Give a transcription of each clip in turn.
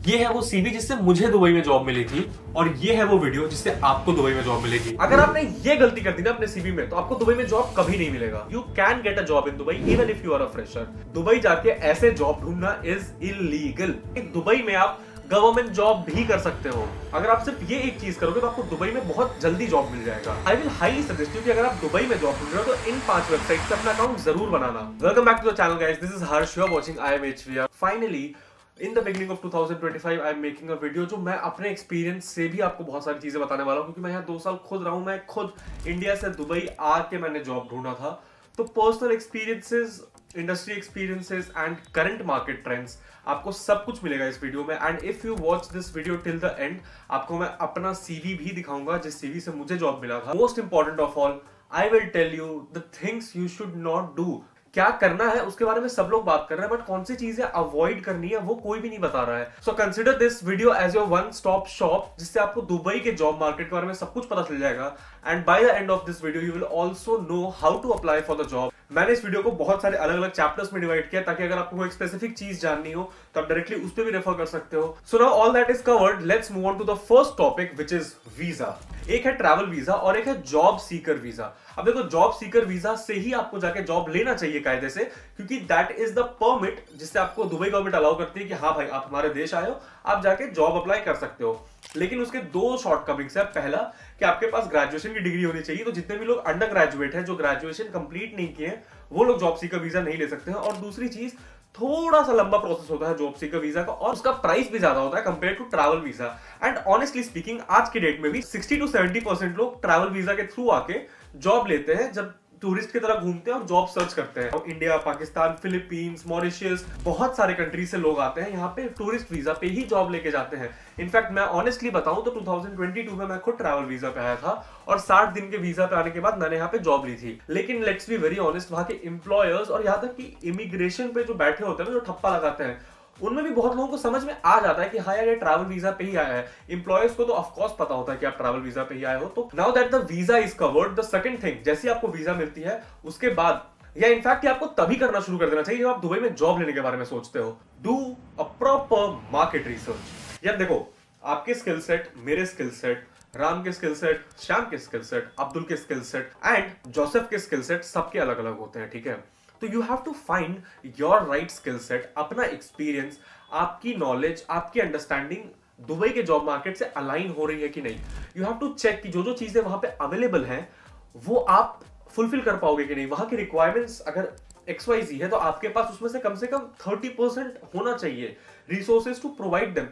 ये है वो सीवी जिससे मुझे दुबई में जॉब मिली थी और ये है वो वीडियो जिससे आपको दुबई में जॉब मिलेगी। अगर आपने ये गलती कर दी ना अपने सीवी में तो आपको दुबई में जॉब कभी नहीं मिलेगा। You can get a job in Dubai even if you are a fresher. Dubai जाके ऐसे जॉब ढूंढना इज इलीगल। दुबई में आप गवर्नमेंट जॉब भी कर सकते हो। अगर आप सिर्फ ये एक चीज करोगे तो आपको दुबई में बहुत जल्दी जॉब मिल जाएगा। आई विल हाईली सजेस्ट यू कि अगर आप दुबई में जॉब ढूंढ रहे हो तो इन 5 वेबसाइट से अपना अकाउंट जरूर बनाना। Welcome back to the channel guys, this is Harsh, you are watching IMHVR। Finally in the beginning of 2025 I am making a video जो मैं अपने एक्सपीरियंस से भी आपको बहुत सारी चीजें बताने वाला हूँ, क्योंकि मैं यहाँ 2 साल खुद रहा हूँ। मैं खुद इंडिया से दुबई आके मैंने जॉब ढूंढा था। तो personal experiences, industry experiences and current market trends, आपको सब कुछ मिलेगा इस वीडियो में। And if you watch this video till the end, आपको मैं अपना सीवी भी दिखाऊंगा जिस सीवी से मुझे जॉब मिला था। Most important of all, I will tell you the things you should not do. क्या करना है उसके बारे में सब लोग बात कर रहे हैं, बट कौन सी चीजें अवॉइड करनी है वो कोई भी नहीं बता रहा है। So consider this video as your one stop shop, जिससे आपको दुबई के जॉब मार्केट के बारे में सब कुछ पता चल जाएगा। And by the end of this video you will also know how to apply for the job. मैंने इस वीडियो को बहुत सारे अलग अलग चैप्टर्स में डिवाइड किया ताकि अगर आपको कोई स्पेसिफिक चीज जाननी हो तो आप डायरेक्टली उस पर भी रेफर कर सकते हो। So now all that is covered, let's move on to the first topic which is visa. एक है ट्रैवल वीजा और एक है जॉब सीकर वीजा। अब देखो, जॉब सीकर वीजा से ही आपको जाके जॉब लेना चाहिए कायदे से, क्योंकि दैट इज द परमिट जिससे आपको दुबई गवर्नमेंट अलाउ करती है कि हाँ भाई आप हमारे देश आए हो, आप जाके जॉब अप्लाई कर सकते हो। लेकिन उसके 2 शॉर्टकमिंग्स है। पहला कि आपके पास ग्रेजुएशन की डिग्री होनी चाहिए, तो जितने भी लोग अंडर ग्रेजुएट हैं जो ग्रेजुएशन कंप्लीट नहीं किए वो लोग जॉब सीकर वीजा नहीं ले सकते हैं। और दूसरी चीज, थोड़ा सा लंबा प्रोसेस होता है जॉब सीकर वीजा का और उसका प्राइस भी ज्यादा होता है compare to travel visa. And honestly speaking, आज के डेट में भी 60 to 70% लोग ट्रैवल वीजा के थ्रू आके जॉब लेते हैं, जब टूरिस्ट की तरह घूमते हैं और जॉब सर्च करते हैं। इंडिया, पाकिस्तान, फिलीपींस, मॉरिशस, बहुत सारे कंट्री से लोग आते हैं यहाँ पे टूरिस्ट वीजा पे ही जॉब लेके जाते हैं। इनफैक्ट मैं ऑनेस्टली बताऊं तो 2022 में मैं खुद ट्रैवल वीजा पे आया था और 60 दिन के वीजा पे आने के बाद मैंने यहाँ पे जॉब ली थी। लेकिन लेट्स बी वेरी ऑनेस्ट, वहां के एम्प्लॉयर्स और यहाँ तक कि इमिग्रेशन पे जो बैठे होते हैं ना, जो ठप्पा लगाते हैं, उनमें भी बहुत लोगों को समझ में आ जाता है कि हाँ यार ये ट्रैवल वीजा पे ही आया है। एम्प्लॉयर्स को तो ऑफ कोर्स पता होता है कि आप ट्रैवल वीजा पे ही आए हो। तो now that the visa is covered, the second thing, जैसे आपको वीजा मिलती है उसके बाद, या इनफैक्ट आपको तभी करना शुरू कर देना चाहिए जब आप दुबई में जॉब लेने के बारे में सोचते हो, do a proper market research. यार देखो, आपके स्किल सेट, मेरे स्किल सेट, राम के स्किल सेट, श्याम के स्किल सेट, अब्दुल के स्किल सेट एंड जोसेफ के स्किल सेट सबके अलग अलग होते हैं, ठीक है। तो you have to find your right skill set, अपना एक्सपीरियंस, आपकी नॉलेज, आपकी अंडरस्टैंडिंग दुबई के जॉब मार्केट से अलाइन हो रही है कि नहीं। यू हैव टू चेक कि जो जो चीजें वहां पे अवेलेबल हैं वो आप फुलफिल कर पाओगे कि नहीं। वहां की रिक्वायरमेंट्स अगर XYZ है तो आपके पास उसमें से कम 30% होना चाहिए रिसोर्सेज टू प्रोवाइड देम।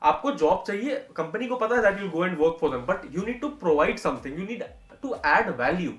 आपको जॉब चाहिए, कंपनी को पता है that you go and work for them, but you need to provide something, you need to add value.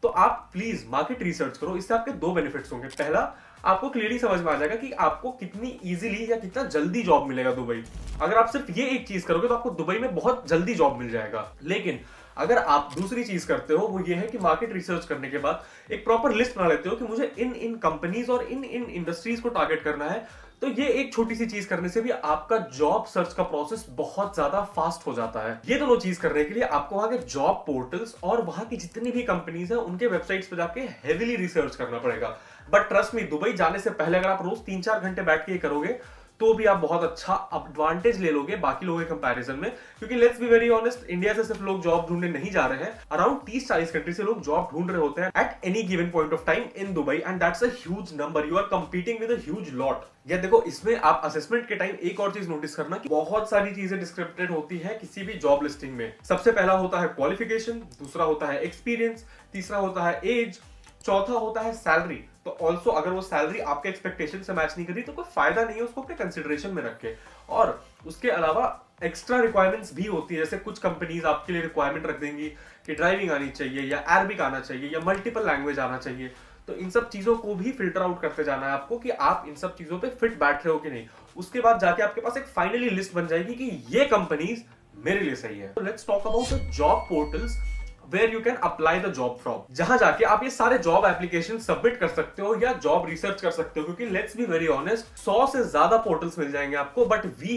तो आप प्लीज मार्केट रिसर्च करो, इससे आपके 2 बेनिफिट्स होंगे। पहला, आपको क्लियरली समझ में आ जाएगा कि आपको कितनी इजीली या कितना जल्दी जॉब मिलेगा दुबई। अगर आप सिर्फ ये एक चीज करोगे तो आपको दुबई में बहुत जल्दी जॉब मिल जाएगा। लेकिन अगर आप दूसरी चीज करते हो, वो ये है कि मार्केट रिसर्च करने के बाद एक प्रॉपर लिस्ट बना लेते हो कि मुझे इन कंपनीज और इन इंडस्ट्रीज को टारगेट करना है, तो ये एक छोटी सी चीज करने से भी आपका जॉब सर्च का प्रोसेस बहुत ज्यादा फास्ट हो जाता है। ये दोनों चीज करने के लिए आपको वहां के जॉब पोर्टल्स और वहां की जितनी भी कंपनीज हैं उनके वेबसाइट्स पे जाके हेवीली रिसर्च करना पड़ेगा। बट ट्रस्ट मी, दुबई जाने से पहले अगर आप रोज 3-4 घंटे बैठ के करोगे तो भी आप बहुत अच्छा एडवांटेज ले लोगे बाकी लोगों के कंपैरिजन में। क्योंकि let's be very honest, India से सिर्फ लोग जॉब ढूंढने नहीं जा रहे हैं, अराउंड 30-40 कंट्री से लोग जॉब ढूंढ रहे होते हैं at any given point of time in Dubai, and that's a huge number. You are competing with a huge lot. या देखो, इसमें आप असेसमेंट के टाइम एक और चीज नोटिस करना कि बहुत सारी चीजें डिस्क्रिप्टेड होती है किसी भी जॉब लिस्टिंग में। सबसे पहला होता है क्वालिफिकेशन, दूसरा होता है एक्सपीरियंस, तीसरा होता है एज, चौथा होता है सैलरी। तो ऑल्सो अगर वो सैलरी आपके एक्सपेक्टेशन से मैच नहीं करी तो कोई फायदा नहीं है उसको अपने कंसिडरेशन में रखे। और उसके अलावा एक्स्ट्रा रिक्वायरमेंट्स भी होती है, जैसे कुछ कंपनीज आपके लिए रिक्वायरमेंट रख देंगी कि ड्राइविंग आनी चाहिए या अरबिक आना चाहिए या मल्टीपल लैंग्वेज आना चाहिए। तो इन सब चीजों को भी फिल्टर आउट करते जाना है आपको कि आप इन सब चीजों पे फिट बैठ रहे हो कि नहीं। उसके बाद जाके आपके पास एक फाइनली लिस्ट बन जाएगी कि ये कंपनीज मेरे लिए सही है। Let's talk about the job portals where you can apply the job from, जहां जाके आप ये सारे जॉब एप्लीकेशन सबमिट कर सकते हो या जॉब रिसर्च कर सकते हो। क्योंकि लेट्स बी वेरी ऑनेस्ट, 100 से ज्यादा पोर्टल्स मिल जाएंगे आपको, but we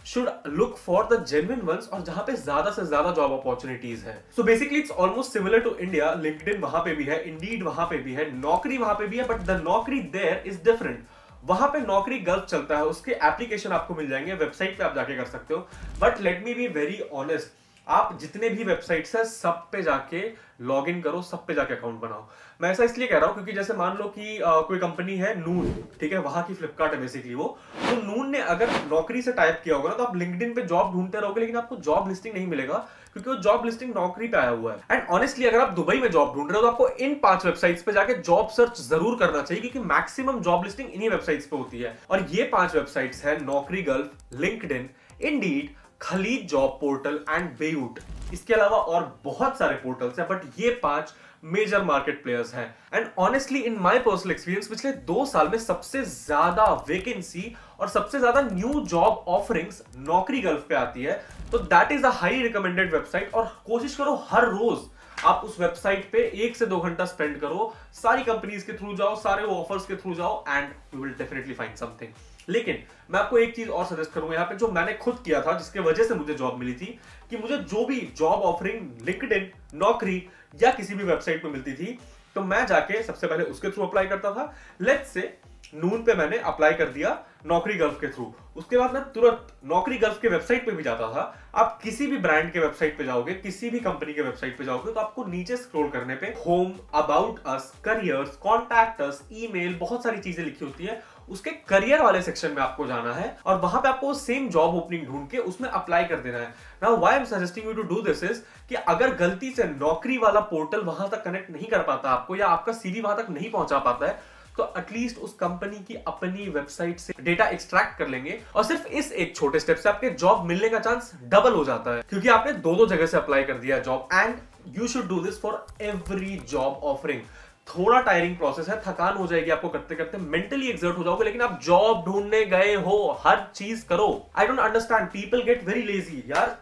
should look for the genuine ones और जहां पे ज्यादा से ज्यादा जॉब अपॉर्चुनिटीज है। So basically it's almost similar to India. LinkedIn वहां पे भी है, इंडीड वहां पे भी है, नौकरी वहां पे भी है, बट द नौकरी देयर इज डिफरेंट। वहां पे नौकरी गल्फ चलता है, उसके एप्लीकेशन आपको मिल जाएंगे, वेबसाइट पे आप जाके कर सकते हो। But let me be very honest, आप जितने भी वेबसाइट्स है सब पे जाके लॉग इन करो, सब पे जाके अकाउंट बनाओ। मैं ऐसा इसलिए कह रहा हूं क्योंकि जैसे मान लो कि कोई कंपनी है नून, ठीक है, वहां की फ्लिपकार्ट है बेसिकली वो, तो नून ने अगर नौकरी से टाइप किया होगा ना, तो आप लिंक्डइन पे जॉब ढूंढते रहोगे लेकिन आपको जॉब लिस्टिंग नहीं मिलेगा, क्योंकि वो जॉब लिस्टिंग नौकरी पे आया हुआ है। एंड ऑनेस्टली अगर आप दुबई में जॉब ढूंढ रहे हो तो आपको इन 5 वेबसाइट्स पे जाके जॉब सर्च जरूर करना चाहिए, क्योंकि मैक्सिमम जॉब लिस्टिंग इन्हीं वेबसाइट्स पे होती है। और ये 5 वेबसाइट्स है Naukri Gulf, LinkedIn, Indeed, Khaleej job portal and Bayt. इसके अलावा और बहुत सारे पोर्टल्स हैं, बट ये 5 मेजर मार्केट प्लेयर्स हैं। And honestly in my personal experience पिछले 2 साल में सबसे ज्यादा वेकेंसी और सबसे ज्यादा न्यू जॉब ऑफरिंग्स नौकरी गल्फ पे आती है। तो that is a highly recommended website, और कोशिश करो हर रोज आप उस वेबसाइट पे 1 से 2 घंटा स्पेंड करो, सारी कंपनीज के थ्रू जाओ, सारे ऑफर्स के थ्रू जाओ, and you will definitely find something. लेकिन मैं आपको एक चीज और सजेस्ट करूंगा यहाँ पे, जो मैंने खुद किया था, जिसके वजह से मुझे जॉब मिली थी, कि मुझे जो भी जॉब ऑफरिंग लिंक्डइन, नौकरी या किसी भी वेबसाइट पे मिलती थी, तो मैं जाके सबसे पहले उसके थ्रू अप्लाई करता था। लेट्स से नून पे मैंने अप्लाई कर दिया नौकरी गल्फ के थ्रू, उसके बाद मैं तुरंत नौकरी गल्फ के वेबसाइट पे भी जाता था। आप किसी भी ब्रांड के वेबसाइट पे जाओगे, किसी भी कंपनी के वेबसाइट पे जाओगे, तो आपको नीचे स्क्रॉल करने पे home, about us, careers, contact us, email, बहुत सारी चीजें लिखी होती है। उसके करियर वाले सेक्शन में आपको जाना है और वहां पे आपको सेम जॉब ओपनिंग ढूंढ के उसमें अप्लाई कर देना है। Now why I am suggesting you to do this is कि अगर गलती से नौकरी वाला पोर्टल वहां तक कनेक्ट नहीं कर पाता आपको, या आपका सीवी वहां तक नहीं पहुंचा पाता है, तो एटलीस्ट उस कंपनी की अपनी वेबसाइट से डेटा एक्सट्रैक्ट कर लेंगे, और सिर्फ इस एक छोटे स्टेप से आपके जॉब मिलने का चांस डबल हो जाता है, क्योंकि आपने 2 जगह से अप्लाई कर दिया job. And you should do this for every job offering. थोड़ा टायरिंग प्रोसेस है, थकान हो जाएगी आपको करते करते, मेंटली एक्सर्ट हो जाओगे, लेकिन आप जॉब ढूंढने गए हो, हर चीज करो। I don't understand, people get very lazy. यार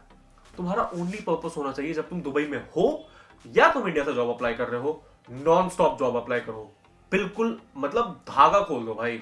तुम्हारा ओनली पर्पस होना चाहिए, जब तुम दुबई में हो या तुम इंडिया से जॉब अप्लाई कर रहे हो, नॉन स्टॉप जॉब अप्लाई करो, बिल्कुल मतलब धागा खोल दो भाई।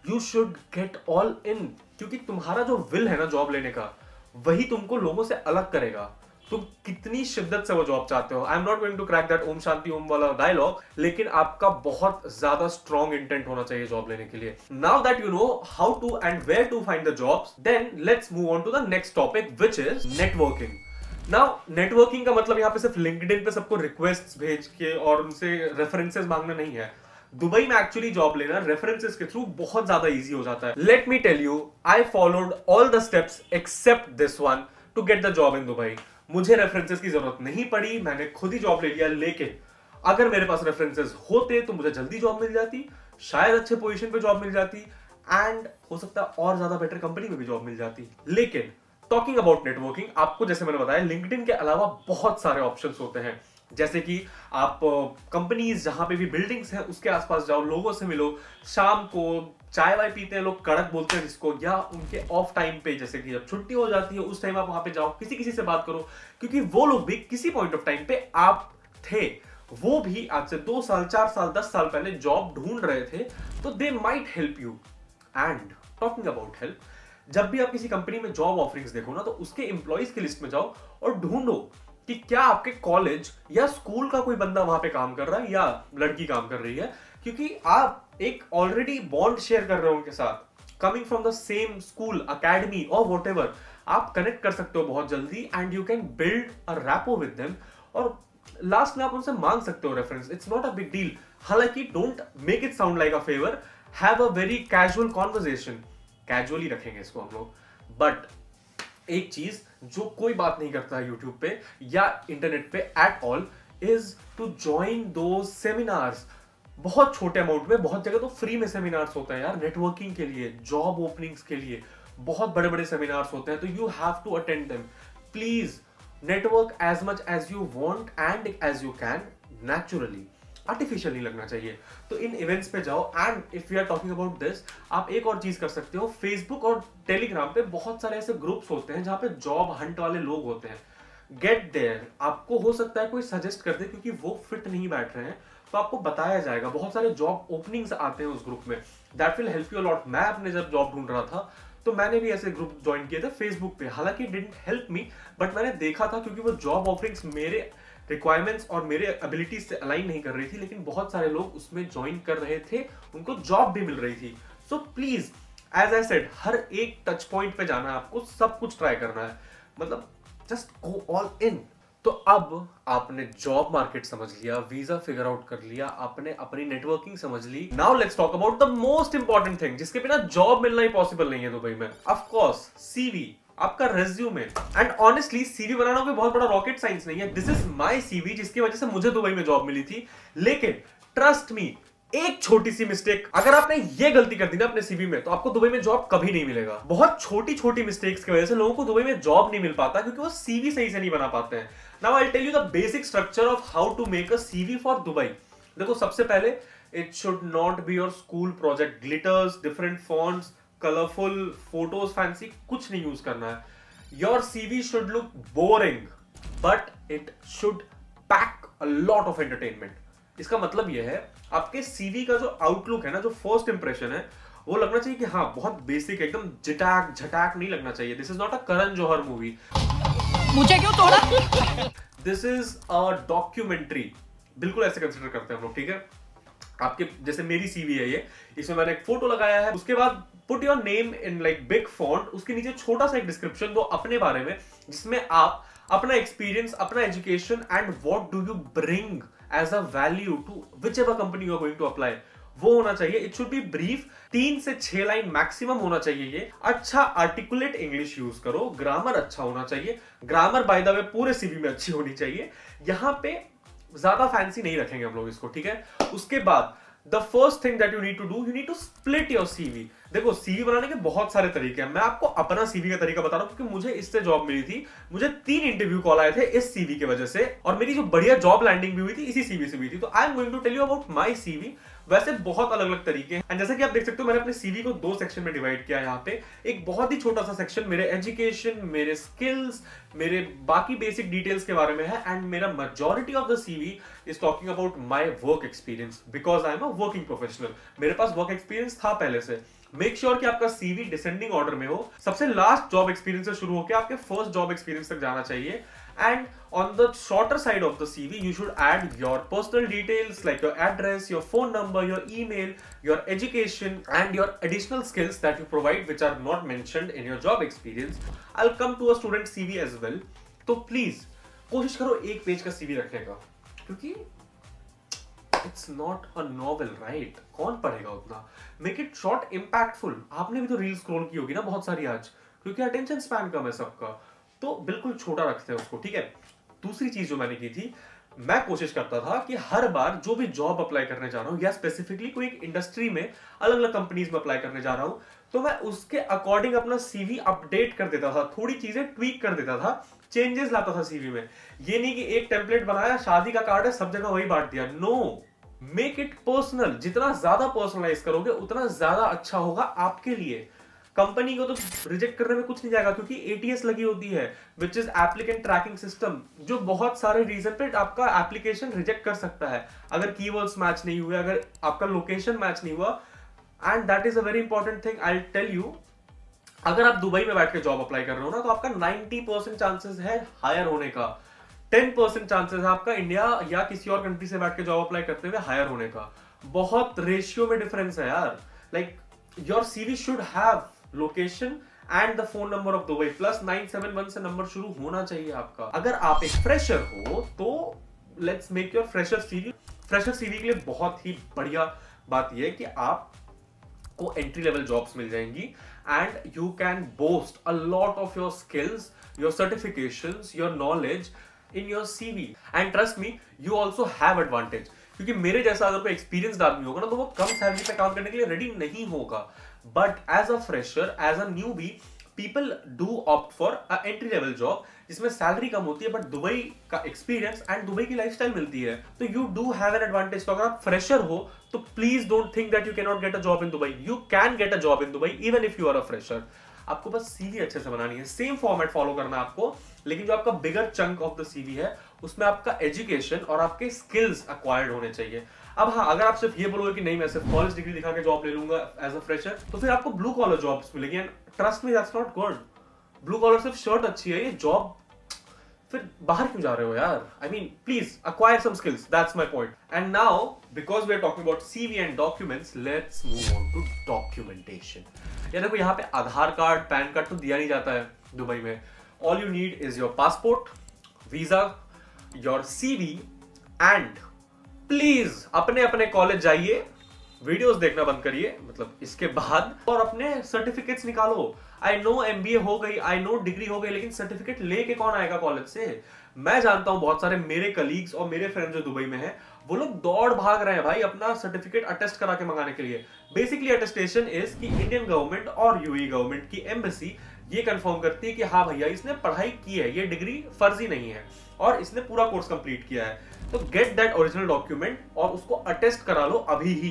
You should get all in, क्योंकि तुम्हारा जो विल है ना जॉब लेने का, वही तुमको लोगों से अलग करेगा। तुम कितनी शिद्दत से वो जॉब चाहते हो। I am not going to crack that Om Shanti Om वाला डायलॉग, लेकिन आपका बहुत ज्यादा स्ट्रॉन्ग इंटेंट होना चाहिए जॉब लेने के लिए। Now that you know how to and where to find the jobs, then let's move on to the next topic, which is networking. Now networking का मतलब यहाँ पे सिर्फ लिंक्डइन पे सबको रिक्वेस्ट भेज के और उनसे रेफरेंसेस मांगना नहीं है। दुबई में एक्चुअली जॉब लेना रेफरेंसेस के थ्रू बहुत ज्यादा इजी हो जाता है। Let me tell you, I followed all the steps except this one to get the job in Dubai. मुझे रेफरेंसेस की जरूरत नहीं पड़ी, मैंने खुद ही जॉब ले लिया। लेकिन अगर मेरे पास रेफरेंसेस होते तो मुझे जल्दी जॉब मिल जाती, शायद अच्छे पोजीशन पे जॉब मिल जाती, एंड हो सकता है और ज्यादा बेटर कंपनी में भी जॉब मिल जाती। लेकिन टॉकिंग अबाउट नेटवर्किंग, आपको जैसे मैंने बताया लिंक्डइन के अलावा बहुत सारे ऑप्शंस होते हैं, जैसे कि आप कंपनीज जहां पे भी बिल्डिंग्स हैं उसके आसपास जाओ, लोगों से मिलो, शाम को चाय वाय पीते हैं लोग, कड़क बोलते हैं जिसको, या उनके ऑफ टाइम पे जैसे कि जब छुट्टी हो जाती है उस टाइम आप वहां पे जाओ, किसी किसी से बात करो, क्योंकि वो लोग भी किसी पॉइंट ऑफ टाइम पे आप थे, वो भी आज से 2 साल 4 साल 10 साल पहले जॉब ढूंढ रहे थे, तो they might help you. And talking about help, जब भी आप किसी कंपनी में जॉब ऑफरिंग्स देखो ना, तो उसके एम्प्लॉइज की लिस्ट में जाओ और ढूंढो कि क्या आपके कॉलेज या स्कूल का कोई बंदा वहां पे काम कर रहा है या लड़की काम कर रही है, क्योंकि आप एक ऑलरेडी बॉन्ड शेयर कर रहे हो उनके साथ, coming from the same school, academy और व्हाटएवर, आप कनेक्ट कर सकते हो बहुत जल्दी, and you can build a rapport with them, और लास्ट में आप उनसे मांग सकते हो reference. It's not a big deal. हालांकि don't make it sound like a favour, have a very casual conversation, casually रखेंगे इसको हम लोग। बट एक चीज जो कोई बात नहीं करता है यूट्यूब पे या इंटरनेट पे at all, is to join those seminars. बहुत छोटे अमाउंट में, बहुत जगह तो फ्री में सेमिनार्स होते हैं यार, नेटवर्किंग के लिए, जॉब ओपनिंग्स के लिए बहुत बड़े बड़े सेमिनार्स होते हैं, तो you have to attend them. Please network as much as you want and as you can, naturally, artificial नहीं लगना चाहिए। तो इन इवेंट्स पे जाओ। And if we are talking about this, आप एक और चीज कर सकते हो, फेसबुक और टेलीग्राम पे बहुत सारे ऐसे ग्रुप्स होते हैं जहां पे जॉब हंट वाले लोग होते हैं। गेट देयर, आपको हो सकता है कोई सजेस्ट कर दे, क्योंकि वो फिट नहीं बैठ रहे हैं, तो आपको बताया जाएगा। बहुत सारे जॉब ओपनिंग्स आते हैं उस ग्रुप में, that will help you lot. मैं अपने जब जॉब ढूंढ रहा था तो मैंने भी ऐसे ग्रुप ज्वाइन किए थे फेसबुक पे, हालांकि डिडंट हेल्प मी, बट मैंने देखा था क्योंकि वो जॉब ऑफरिंग्स मेरे रिक्वायरमेंट्स और मेरे एबिलिटीज से अलाइन नहीं कर रही थी, लेकिन बहुत सारे लोग उसमें ज्वाइन कर रहे थे, उनको जॉब भी मिल रही थी। So please as I said, हर एक टच पॉइंट पे जाना है आपको, सब कुछ ट्राई करना है, मतलब जस्ट गो ऑल इन। तो अब आपने जॉब मार्केट समझ लिया, वीजा फिगर आउट कर लिया, आपने अपनी नेटवर्किंग समझ ली। Now let's talk about the most important thing जिसके बिना जॉब मिलना ही पॉसिबल नहीं है दुबई में। ऑफ कोर्स सीवी, आपका रेज्यूमे। एंड ऑनेस्टली सीवी बनाना कोई बहुत बड़ा रॉकेट साइंस नहीं है। दिस इज माय सीवी जिसकी वजह से मुझे दुबई में जॉब मिली थी। लेकिन ट्रस्ट मी, एक छोटी सी मिस्टेक अगर आपने ये गलती कर दी ना अपने सीवी में, तो आपको दुबई में जॉब कभी नहीं मिलेगा। बहुत छोटी छोटी मिस्टेक्स की वजह से लोगों को दुबई में जॉब नहीं मिल पाता, क्योंकि वो सीवी सही से नहीं बना पाते हैं। Now I will tell you the basic structure of how to make a CV for Dubai. देखो, सबसे पहले it should not be your school project, glitters, different fonts, colourful photos, fancy कुछ नहीं यूज करना है। Your CV should look boring but it should pack a lot of entertainment. इसका मतलब यह है, आपके सीवी का जो आउटलुक है ना, जो फर्स्ट इंप्रेशन है, वो लगना चाहिए कि हाँ बहुत बेसिक, एकदम झटाक झटाक नहीं लगना चाहिए। This is not a Karan Johar movie, मुझे क्यों तोड़ा। दिस इज अ डॉक्यूमेंट्री, बिल्कुल ऐसे कंसिडर करते हैं हम लोग, ठीक है। आपके जैसे मेरी सीवी है ये, इसमें मैंने एक फोटो लगाया है, उसके बाद put your name in like big font, उसके नीचे छोटा सा एक डिस्क्रिप्शन दो अपने बारे में, जिसमें आप अपना एक्सपीरियंस, अपना education and what do you bring as a value to whichever company you are going to apply, वो होना चाहिए। इट शुड बी ब्रीफ, 3 से 6 लाइन मैक्सिमम होना चाहिए ये। अच्छा आर्टिकुलेट इंग्लिश यूज करो, ग्रामर अच्छा होना चाहिए। ग्रामर बाय द वे पूरे सीवी में अच्छी होनी चाहिए, यहां पे ज्यादा फैंसी नहीं रखेंगे हम लोग इसको, ठीक है। उसके बाद the first thing that you need to do, you need to split your CV. देखो, सीवी बनाने के बहुत सारे तरीके हैं, मैं आपको अपना सीवी का तरीका बता रहा हूं, क्योंकि मुझे इससे जॉब मिली थी। मुझे 3 इंटरव्यू कॉल आए थे इस सीवी की वजह से, और मेरी जो बढ़िया जॉब लैंडिंग भी हुई थी इसी सीवी से हुई थी। तो I am going to tell you about my CV. वैसे बहुत अलग अलग तरीके हैं, एंड जैसा कि आप देख सकते हो मैंने अपने सीवी को 2 सेक्शन में डिवाइड किया है। यहाँ पे एक बहुत ही छोटा सा सेक्शन मेरे एजुकेशन, मेरे स्किल्स, मेरे बाकी बेसिक डिटेल्स के बारे में है, एंड मेरा majority of the CV is talking about my work experience, because I am a working professional. मेरे पास वर्क एक्सपीरियंस था पहले से। मेक श्योर कि आपका सीवी डिसेंडिंग ऑर्डर में हो, सबसे लास्ट जॉब एक्सपीरियंस से शुरू होकर आपके फर्स्ट जॉब एक्सपीरियंस तक जाना चाहिए। And on the shorter side of the CV, you should add your personal details like your address, your phone number, your email, your education, and your additional skills that you provide, which are not mentioned in your job experience. I'll come to a student CV as well. तो please कोशिश करो 1 page का CV रखने का, क्योंकि it's not a novel, right? कौन पढ़ेगा उतना? Make it short, impactful. आपने भी तो रील स्क्रॉल की होगी ना बहुत सारी आज, क्योंकि अटेंशन स्पैन कम है सबका, तो बिल्कुल छोटा रखते हैं उसको, ठीक है। दूसरी चीज जो मैंने की थी, मैं कोशिश करता था कि हर बार जो भी जॉब अप्लाई करने जा रहा हूं, या स्पेसिफिकली कोई एक इंडस्ट्री में अलग अलग कंपनीज में अप्लाई करने जा रहा हूं, तो मैं उसके अकॉर्डिंग अपना सीवी अपडेट कर देता था, थोड़ी चीजें ट्वीक कर देता था, चेंजेस लाता था सीवी में। ये नहीं कि एक टेम्पलेट बनाया, शादी का कार्ड है, सब जगह वही बांट दिया। No, make it personal. जितना ज्यादा पर्सनलाइज करोगे उतना ज्यादा अच्छा होगा आपके लिए। कंपनी को तो रिजेक्ट करने में कुछ नहीं जाएगा, क्योंकि एटीएस लगी होती है, which is applicant tracking system, जो बहुत सारे रीजन पे आपका एप्लीकेशन रिजेक्ट कर सकता है अगर कीवर्ड्स मैच नहीं हुए, अगर आपका लोकेशन मैच नहीं हुआ। And that is a very important thing, I will tell you. अगर आप दुबई में बैठ के जॉब अप्लाई कर रहे हो ना, तो आपका 90% चांसेस है हायर होने का, 10% चांसेस है आपका इंडिया या किसी और कंट्री से बैठ के जॉब अप्लाई करते हुए हायर होने का। बहुत रेशियो में डिफरेंस है यार। Like your CV should have location and the phone number of Dubai plus 971 से नंबर शुरू होना चाहिए आपका। अगर आप एक फ्रेशर हो तो let's make your fresher CV. Fresher CV के लिए बहुत ही बढ़िया बात यह है कि आप को एंट्री लेवल जॉब्स मिल जाएंगी, and you can boast a lot of your skills, your certifications, your knowledge in your CV. And trust me, you also have advantage, क्योंकि मेरे जैसा अगर कोई एक्सपीरियंस्ड आदमी होगा ना, तो वो कम सैलरी पे काम करने के लिए रेडी नहीं होगा। But as a fresher, as a newbie, people do opt for a entry level job जिसमें सैलरी कम होती है बट दुबई का एक्सपीरियंस एंड दुबई की लाइफस्टाइल मिलती है। तो you do have an advantage. तो अगर आप फ्रेशर हो तो please don't think that you can not get a job in Dubai. You can get a job in Dubai even if you are a fresher. आपको बस CV अच्छे से बनानी है, सेम फॉर्मेट फॉलो करना है आपको, लेकिन जो आपका बिगर चंक ऑफ द सीवी है उसमें आपका एजुकेशन और आपके स्किल्स अक्वायर्ड होने चाहिए। अब हाँ, अगर आप सिर्फ ये बोलोगे कि नहीं मैं सिर्फ कॉलेज डिग्री दिखा के जॉब ले लूंगा एज अ फ्रेशर, तो फिर आपको ब्लू कॉलर जॉब्स मिलेगी, and trust me that's not good. Blue collar सिर्फ शर्ट अच्छी है, ये जॉब फिर बाहर क्यों जा रहे हो यार? I mean please acquire some skills, that's my point. And now because we are talking about CV and documents, let's move on to documentation. ये देखो यहाँ पे आधार कार्ड, पैन कार्ड तो दिया नहीं जाता है दुबई में. All you need is your passport, visa, your CV and please अपने अपने कॉलेज जाइए, वीडियोस देखना बंद करिए, मतलब इसके बाद, और अपने सर्टिफिकेट्स निकालो. आई नो MBA हो गई, आई नो डिग्री हो गई, लेकिन सर्टिफिकेट लेके कौन आएगा कॉलेज से? मैं जानता हूं बहुत सारे मेरे कलीग्स और मेरे फ्रेंड्स जो दुबई में हैं, वो लोग दौड़ भाग रहे हैं भाई अपना सर्टिफिकेट अटेस्ट करा के मंगाने के लिए. बेसिकली अटेस्टेशन इज कि इंडियन गवर्नमेंट और यूएई गवर्नमेंट की एम्बेसी ये कंफर्म करती है कि हाँ भैया इसने पढ़ाई की है, ये डिग्री फर्जी नहीं है और इसने पूरा कोर्स कंप्लीट किया है. तो गेट दैट ओरिजिनल डॉक्यूमेंट और उसको अटेस्ट करा लो अभी ही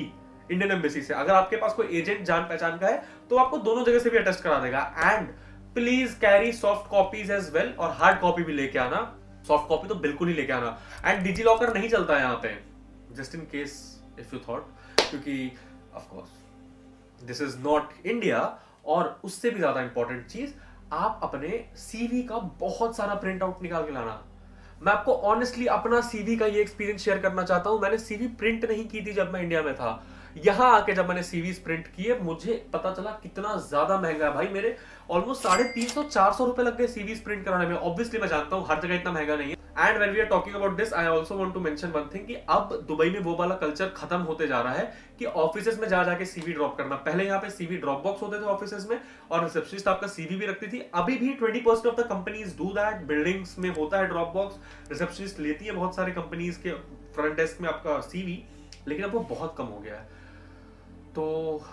इंडियन एम्बेसी से. अगर आपके पास कोई एजेंट जान पहचान का है तो आपको दोनों जगह से भी अटेस्ट करा देगा. And please carry soft copies as well, और हार्ड कॉपी भी लेके आना. सॉफ्ट कॉपी तो बिल्कुल ही लेके आना. एंड डिजी लॉकर नहीं चलता है यहाँ पे, just in case if you thought, क्योंकि of course this is not India. और उससे भी ज्यादा इंपॉर्टेंट चीज, आप अपने सीवी का बहुत सारा प्रिंट आउट निकाल के लाना. मैं आपको ऑनेस्टली अपना सीवी का ये एक्सपीरियंस शेयर करना चाहता हूं. मैंने सीवी प्रिंट नहीं की थी जब मैं इंडिया में था. यहां आके जब मैंने सीवीज प्रिंट किए, मुझे पता चला कितना ज्यादा महंगा है भाई. मेरे ऑलमोस्ट 350-400 रुपए लग गए सीवीज प्रिंट कराने में. ऑब्वियसली मैं जानता हूं हर जगह इतना महंगा नहीं है. And when we are talking about this, I also want to mention one thing कि अब दुबई में वो वाला कल्चर खत्म होते जा रहा है कि ऑफिसेज में जा जाके सीवी ड्रॉप करना. पहले यहाँ पे सीवी ड्रॉप बॉक्स होते थे ऑफिसेज में, और रिसेप्शनिस्ट आपका सीवी भी रखती थी. अभी भी 20% of the companies do that. Buildings में होता है ड्रॉप बॉक्स, रिसेप्शनिस्ट लेती है बहुत सारे कंपनीज के फ्रंट डेस्क में आपका सीवी, लेकिन अब वो बहुत कम हो गया है. तो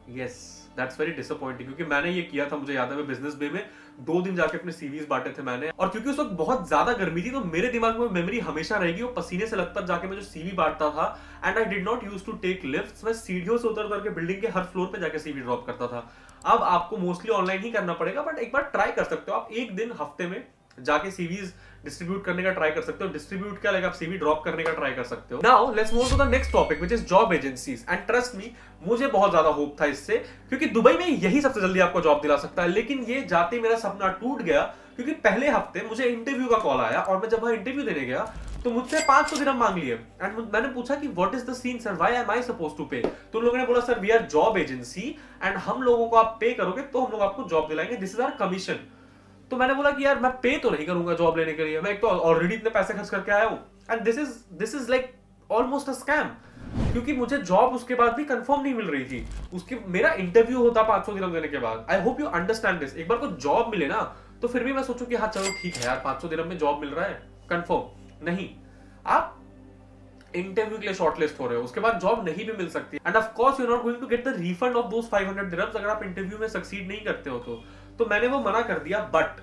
यस, दैट्स वेरी डिसअपॉइंटिंग, क्योंकि मैंने ये किया था, मुझे याद है मैं बिजनेस बे में 2 दिन जाके अपने सीवीज बांटे थे मैंने. और क्योंकि उस वक्त बहुत ज्यादा गर्मी थी, तो मेरे दिमाग में मेमोरी हमेशा रहेगी वो पसीने से लथपथ जाके मैं जो सीवी बांटता था. And I did not use to take lifts. मैं सीढ़ियों से उतर के बिल्डिंग के हर फ्लोर पे जाके सीवी ड्रॉप करता था. अब आपको मोस्टली ऑनलाइन ही करना पड़ेगा, बट एक बार ट्राई कर सकते हो आप. एक दिन हफ्ते में जाके सीवीज डिस्ट्रीब्यूट करने का ट्राई कर सकते हो. डिस्ट्रीब्यूट क्या लगेगा, आप सीवी ड्रॉप करने का ट्राई कर सकते हो. Now let's move to the next topic which is job agencies. And trust me, मुझे बहुत ज्यादा होप था इससे, क्योंकि दुबई में यही सबसे जल्दी आपको जॉब दिला सकता है. लेकिन ये जाते मेरा सपना टूट गया, क्योंकि पहले हफ्ते मुझे इंटरव्यू का कॉल आया, और मैं जब वहां इंटरव्यू देने गया तो मुझसे 500 दिरहम मांग लिए. एंड मैंने पूछा कि what is the scene sir, why am I supposed to pay? तो उन लोगों ने बोला sir we are job agency and हम लोगों को आप पे करोगे तो हम लोग आपको जॉब दिलाएंगे, दिस इज आवर कमीशन. तो मैंने बोला कि यार मैं पे तो नहीं करूंगा जॉब लेने के लिए, मैं एक तो ऑलरेडी इतने पैसे खर्च करके आया हूं. And this is like almost a scam, क्योंकि मुझे जॉब उसके बाद भी कंफर्म नहीं मिल रही थी. उसके मेरा इंटरव्यू होता 500 दिरहम देने के बाद. I hope you understand this. एक बार को जॉब मिले ना तो फिर भी मैं सोचूं कि हाँ चलो ठीक है यार, 500 दिरहम में जॉब मिल रहा है कंफर्म. नहीं, आप इंटरव्यू के लिए शॉर्टलिस्ट हो रहे हो, उसके बाद जॉब नहीं भी मिल सकती. And of course you are not going to get the refund of those 500 dirhams अगर आप इंटरव्यू में सक्सीड नहीं करते हो तो मैंने वो मना कर दिया. But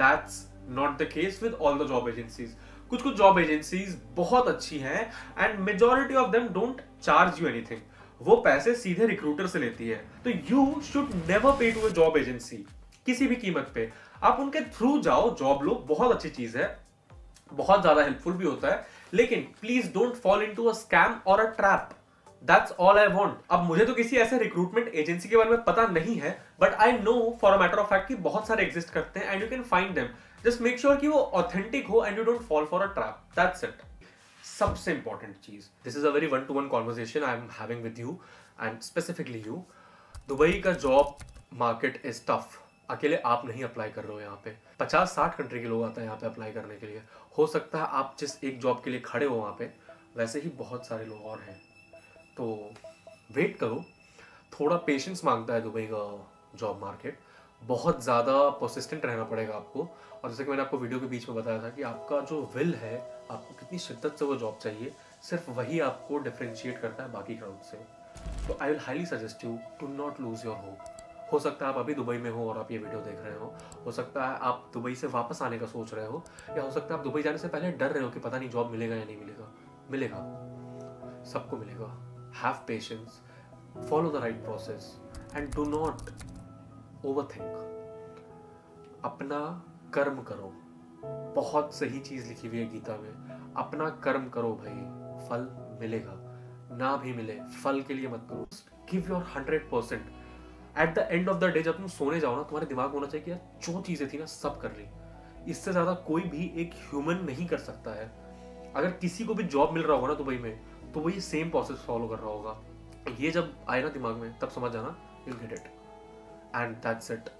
that's not the case with all the job agencies. कुछ जॉब एजेंसीज बहुत अच्छी हैं and majority of them don't charge you anything. वो पैसे सीधे रिक्रूटर से लेती है. तो यू शुड नेवर पे टू अ जॉब एजेंसी किसी भी कीमत पे. आप उनके थ्रू जाओ, जॉब लो, बहुत अच्छी चीज है, बहुत ज्यादा हेल्पफुल भी होता है. लेकिन please don't fall into a scam और a trap. That's all I want. अब मुझे तो किसी ऐसे रिक्रूटमेंट एजेंसी के बारे में पता नहीं है, but I know for a matter of fact कि बहुत सारे एग्जिस्ट करते हैं and you can find them. Just make sure कि वो ऑथेंटिक हो and you don't fall for a trap. That's it. सबसे इंपॉर्टेंट चीज, this is a very 1-to-1 conversation I am having with you and specifically you. Dubai का job market is tough. अकेले आप नहीं apply कर रहे हो. यहाँ पे 50-60 कंट्री के लोग आते हैं यहाँ पे अप्लाई करने के लिए. हो सकता है आप जिस एक जॉब के लिए खड़े हो वहाँ पे, वैसे ही बहुत सारे लोग और हैं. तो वेट करो. थोड़ा पेशेंस मांगता है दुबई का जॉब मार्केट. बहुत ज़्यादा परसिस्टेंट रहना पड़ेगा आपको. और जैसे कि मैंने आपको वीडियो के बीच में बताया था कि आपका जो विल है, आपको कितनी शिद्दत से वो जॉब चाहिए, सिर्फ वही आपको डिफ्रेंशिएट करता है बाकी क्राउड से. तो I will highly suggest you to not lose your hope. हो सकता है आप अभी दुबई में हो और आप ये वीडियो देख रहे हो सकता है आप दुबई से वापस आने का सोच रहे हो, या हो सकता है आप दुबई जाने से पहले डर रहे हो कि पता नहीं जॉब मिलेगा या नहीं मिलेगा. मिलेगा, सबको मिलेगा. Have patience, follow the right process and do not overthink. अपना कर्म करो. बहुत सही चीज लिखी हुई है गीता में, अपना कर्म करो भाई, फल मिलेगा. ना भी मिले, फल के लिए मत करो. Give your 100%. At the end of the day जब तुम सोने जाओ ना, तुम्हारे दिमाग में होना चाहिए कि यार जो चीजें थी ना सब कर ली. इससे ज्यादा कोई भी एक ह्यूमन नहीं कर सकता है। अगर किसी को भी जॉब मिल रहा होगा ना दुबई में, तो वो ये सेम प्रोसेस फॉलो कर रहा होगा। ये जब आए ना दिमाग में, तब समझ जाना, you'll get it and that's it.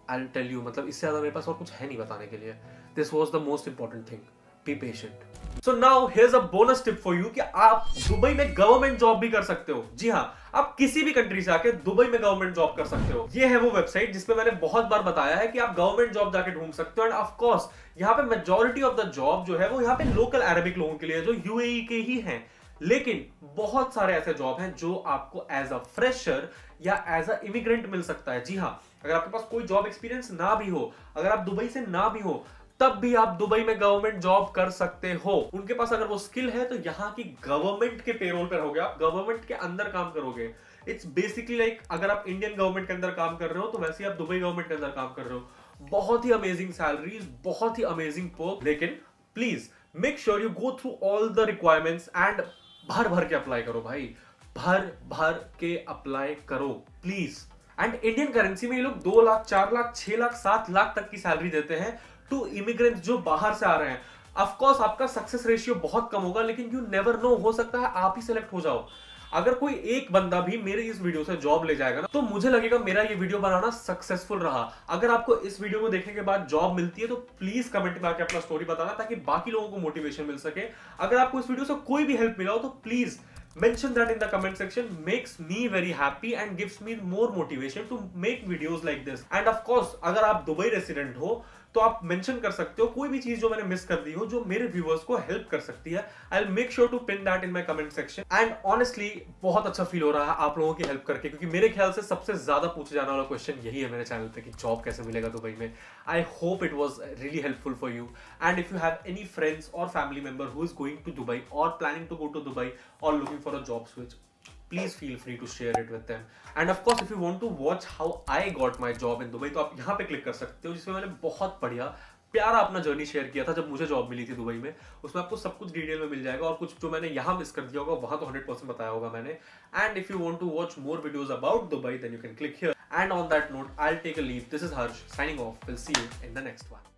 I'll tell you, मतलब इससे ज्यादा मेरे पास और कुछ है नहीं बताने के लिए। This was the most important thing. Be patient. So now here's a bonus tip for you कि आप दुबई में गवर्नमेंट जॉब भी कर सकते हो। जी हाँ, आप किसी भी कंट्री से आके दुबई में गवर्नमेंट जॉब कर सकते हो। ये है वो वेबसाइट जिसपे मैंने बहुत बार बताया है कि आप गवर्नमेंट जॉब जाके ढूंढ सकते हो। एंड ऑफ कोर्स यहाँ पे मेजॉरिटी ऑफ द जॉब जो है वो यहाँ पे लोकल अरेबिक लोगों के लिए, जो यूएई के ही हैं। लेकिन बहुत सारे ऐसे जॉब हैं जो आपको एज अ फ्रेशर या एज अ इमिग्रेंट मिल सकता है। जी हाँ, अगर आपके पास कोई जॉब एक्सपीरियंस ना भी हो, अगर आप दुबई से ना भी हो, तब भी आप दुबई में गवर्नमेंट जॉब कर सकते हो। उनके पास अगर वो स्किल है तो यहाँ की गवर्नमेंट के पेरोल पर होगे, आप गवर्नमेंट के अंदर काम करोगे। इट्स बेसिकली लाइक अगर आप इंडियन गवर्नमेंट के अंदर काम कर रहे हो तो वैसे ही आप दुबई गवर्नमेंट के अंदर काम कर रहे हो। बहुत ही अमेजिंग सैलरीज, बहुत ही अमेजिंग पर्क। लेकिन please make sure you go through all the requirements and भर भर के अप्लाई करो भाई, भर भर के अप्लाई करो प्लीज। एंड इंडियन करेंसी में ये लोग 2 लाख, 4 लाख, 6 लाख, 7 लाख तक की सैलरी देते हैं टू इमिग्रेंट्स जो बाहर से आ रहे हैं। ऑफ कोर्स आपका सक्सेस रेशियो बहुत कम होगा, लेकिन यू नेवर नो, हो सकता है आप ही सिलेक्ट हो जाओ। अगर कोई एक बंदा भी मेरे इस वीडियो से जॉब ले जाएगा ना, तो मुझे लगेगा मेरा ये वीडियो बनाना सक्सेसफुल रहा। अगर आपको इस वीडियो को देखने के बाद जॉब मिलती है तो प्लीज कमेंट में आके अपना स्टोरी बताना, ताकि बाकी लोगों को मोटिवेशन मिल सके। अगर आपको इस वीडियो से कोई भी हेल्प मिला हो तो please mention that in the comment section. Makes me very happy and gives me more motivation to make videos like this. And of course अगर आप दुबई रेसिडेंट हो तो आप मेंशन कर सकते हो कोई भी चीज जो मैंने मिस कर दी हो, जो मेरे व्यूअर्स को हेल्प कर सकती है। I'll make sure to pin that in my comment section. And honestly बहुत अच्छा फील हो रहा है आप लोगों की हेल्प करके, क्योंकि मेरे ख्याल से सबसे ज्यादा पूछे जाने वाला क्वेश्चन यही है मेरे चैनल पे कि जॉब कैसे मिलेगा दुबई में। I hope it was really helpful for you. And if you have any friends or family member who is going to Dubai or planning to go to Dubai or looking for a job switch, please feel free to share it with them. And of course if you want to watch how I got my job in Dubai, तो आप यहाँ पे click कर सकते हो, जिसमें मैंने बहुत बढ़िया प्यारा अपना जर्नी शेयर किया था जब मुझे जॉब मिली थी दुबई में। उसमें आपको सब कुछ डिटेल में मिल जाएगा, और कुछ जो मैंने यहाँ मिस कर दिया होगा वहां तो 100% बताया होगा मैंने। And if you want to watch more videos about Dubai, then you can click here. And on that note, I'll take a leave. This is Harsh signing off. We'll see you in the next one.